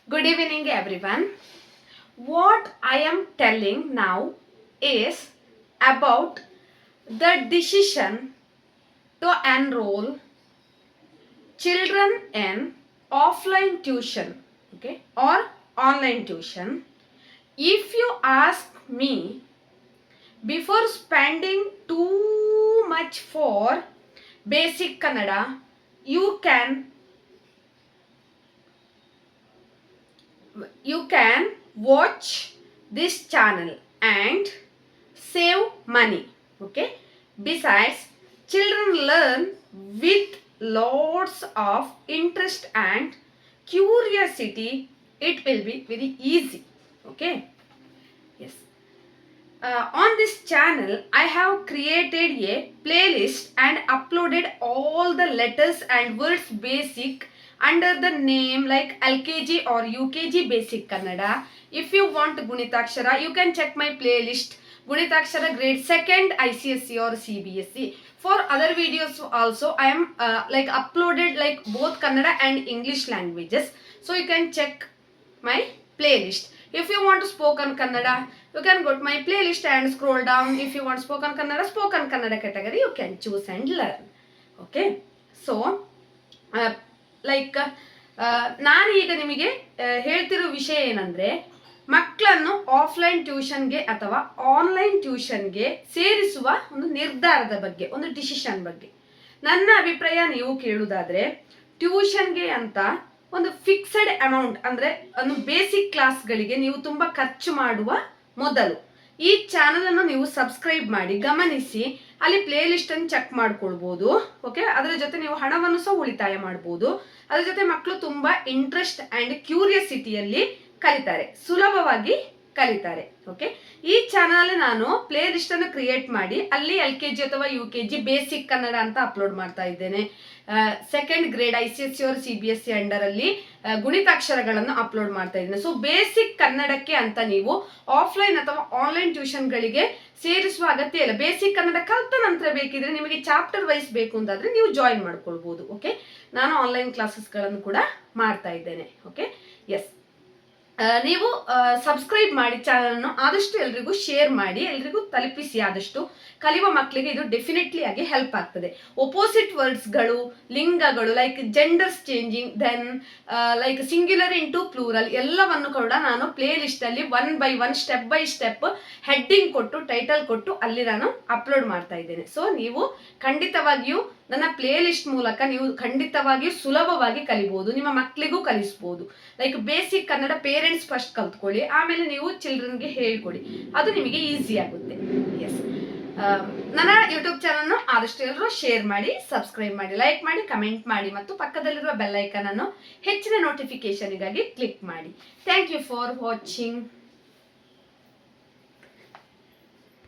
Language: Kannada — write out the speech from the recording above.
Good evening, everyone. What I am telling now is about the decision to enroll children in offline tuition, okay, or online tuition. If you ask me, before spending too much for basic Kannada, you can watch this channel and save money. Okay, besides, children learn with lots of interest and curiosity. It will be very easy. Okay, yes. On this channel I have created a playlist and uploaded all the letters and words basic under the name like LKG or UKG Basic Kannada. If you want Gunitakshara, you can check my playlist Gunitakshara grade 2nd ICSE or CBSE. For other videos also I am uploaded like both Kannada and English languages. So you can check my playlist. If you want spoken Kannada, you can go to my playlist and scroll down. If you want spoken Kannada category, you can choose and learn. Okay. So, ನಾನು ಈಗ ನಿಮಗೆ ಹೇಳ್ತಿರೋ ವಿಷಯ ಏನಂದ್ರೆ, ಮಕ್ಕಳನ್ನು ಆಫ್ಲೈನ್ ಟ್ಯೂಷನ್ಗೆ ಅಥವಾ ಆನ್ಲೈನ್ ಟ್ಯೂಷನ್ಗೆ ಸೇರಿಸುವ ಒಂದು ನಿರ್ಧಾರದ ಬಗ್ಗೆ, ಒಂದು ಡಿಸಿಷನ್ ಬಗ್ಗೆ ನನ್ನ ಅಭಿಪ್ರಾಯ ನೀವು ಕೇಳುವುದಾದ್ರೆ, ಟ್ಯೂಷನ್ಗೆ ಅಂತ ಒಂದು ಫಿಕ್ಸೆಡ್ ಅಮೌಂಟ್ ಅಂದ್ರೆ ಒಂದು ಬೇಸಿಕ್ ಕ್ಲಾಸ್ಗಳಿಗೆ ನೀವು ತುಂಬಾ ಖರ್ಚು ಮಾಡುವ ಮೊದಲು ಈ ಚಾನಲ್ ಅನ್ನು ನೀವು ಸಬ್ಸ್ಕ್ರೈಬ್ ಮಾಡಿ ಗಮನಿಸಿ. ಅಲ್ಲಿ ಪ್ಲೇ ಲಿಸ್ಟ್ ಅನ್ನು ಚೆಕ್ ಮಾಡ್ಕೊಳ್ಬಹುದು. ಓಕೆ, ಅದರ ಜೊತೆ ನೀವು ಹಣವನ್ನು ಸಹ ಉಳಿತಾಯ ಮಾಡಬಹುದು. ಅದರ ಜೊತೆ ಮಕ್ಕಳು ತುಂಬಾ ಇಂಟ್ರೆಸ್ಟ್ ಅಂಡ್ ಕ್ಯೂರಿಯಾಸಿಟಿಯಲ್ಲಿ ಕಲಿತಾರೆ, ಸುಲಭವಾಗಿ ಕಲಿತಾರೆ. ಓಕೆ, ಈ ಚಾನಲ್ ನಾನು ಪ್ಲೇ ಲಿಸ್ಟ್ ಅನ್ನು ಕ್ರಿಯೇಟ್ ಮಾಡಿ ಅಲ್ಲಿ LKG ಅಥವಾ UKG ಬೇಸಿಕ್ ಕನ್ನಡ ಅಂತ ಅಪ್ಲೋಡ್ ಮಾಡ್ತಾ ಇದ್ದೇನೆ. 2nd grade ICSE or CBSE under ಅಲ್ಲಿ ಗುಣಿತಾಕ್ಷರಗಳನ್ನು ಅಪ್ಲೋಡ್ ಮಾಡ್ತಾ ಇದ್ದೇನೆ. ಸೊ ಬೇಸಿಕ್ ಕನ್ನಡಕ್ಕೆ ಅಂತ ನೀವು ಆಫ್ಲೈನ್ ಅಥವಾ ಆನ್ಲೈನ್ ಟ್ಯೂಷನ್ಗಳಿಗೆ ಸೇರಿಸುವ ಅಗತ್ಯ ಇಲ್ಲ. ಬೇಸಿಕ್ ಕನ್ನಡ ಕಲ್ತ ನಂತರ ಬೇಕಿದ್ರೆ ನಿಮಗೆ ಚಾಪ್ಟರ್ ವೈಸ್ ಬೇಕು ಅಂತಾದ್ರೆ ನೀವು ಜಾಯಿನ್ ಮಾಡ್ಕೊಳ್ಬಹುದು. ಓಕೆ, ನಾನು ಆನ್ಲೈನ್ ಕ್ಲಾಸಸ್ಗಳನ್ನು ಕೂಡ ಮಾಡ್ತಾ ಇದ್ದೇನೆ. ಓಕೆ, ಎಸ್, ನೀವು ಸಬ್ಸ್ಕ್ರೈಬ್ ಮಾಡಿ ಚಾನಲ್ನ, ಆದಷ್ಟು ಎಲ್ರಿಗೂ ಶೇರ್ ಮಾಡಿ, ಎಲ್ರಿಗೂ ತಲುಪಿಸಿ. ಆದಷ್ಟು ಕಲಿಯುವ ಮಕ್ಕಳಿಗೆ ಇದು ಡೆಫಿನೆಟ್ಲಿ ಆಗಿ ಹೆಲ್ಪ್ ಆಗ್ತದೆ. ಒಪೋಸಿಟ್ ವರ್ಡ್ಸ್ಗಳು, ಲಿಂಗಗಳು like genders changing, then like singular into plural ಎಲ್ಲವನ್ನು ಕೂಡ ನಾನು ಪ್ಲೇ ಲಿಸ್ಟ್ ಅಲ್ಲಿ 1 by 1 step by step heading ಕೊಟ್ಟು ಟೈಟಲ್ ಕೊಟ್ಟು ಅಲ್ಲಿ ನಾನು ಅಪ್ಲೋಡ್ ಮಾಡ್ತಾ ಇದ್ದೇನೆ. ಸೊ ನೀವು ಖಂಡಿತವಾಗಿಯೂ ನನ್ನ ಪ್ಲೇ ಲಿಸ್ಟ್ ಮೂಲಕ ನೀವು ಖಂಡಿತವಾಗಿಯೂ ಸುಲಭವಾಗಿ ಕಲಿಬಹುದು, ನಿಮ್ಮ ಮಕ್ಕಳಿಗೂ ಕಲಿಸಬಹುದು. Like basic Kannada parents first ಕಲ್ತ್ಕೊಳ್ಳಿ, ಆಮೇಲೆ ನೀವು ಚಿಲ್ಡ್ರನ್ಗೆ ಹೇಳ್ಕೊಡಿ, ಅದು ನಿಮಗೆ ಈಸಿ ಆಗುತ್ತೆ. ಎಸ್, ನನ್ನ ಯೂಟ್ಯೂಬ್ ಚಾನಲ್ನ ಆದಷ್ಟು ಎಲ್ಲರೂ ಶೇರ್ ಮಾಡಿ, ಸಬ್ಸ್ಕ್ರೈಬ್ ಮಾಡಿ, ಲೈಕ್ ಮಾಡಿ, ಕಮೆಂಟ್ ಮಾಡಿ ಮತ್ತು ಪಕ್ಕದಲ್ಲಿರುವ ಬೆಲ್ ಐಕನ್ ಅನ್ನು ಹೆಚ್ಚಿನ ನೋಟಿಫಿಕೇಶನ್ಗಾಗಿ ಕ್ಲಿಕ್ ಮಾಡಿ. Thank you for watching.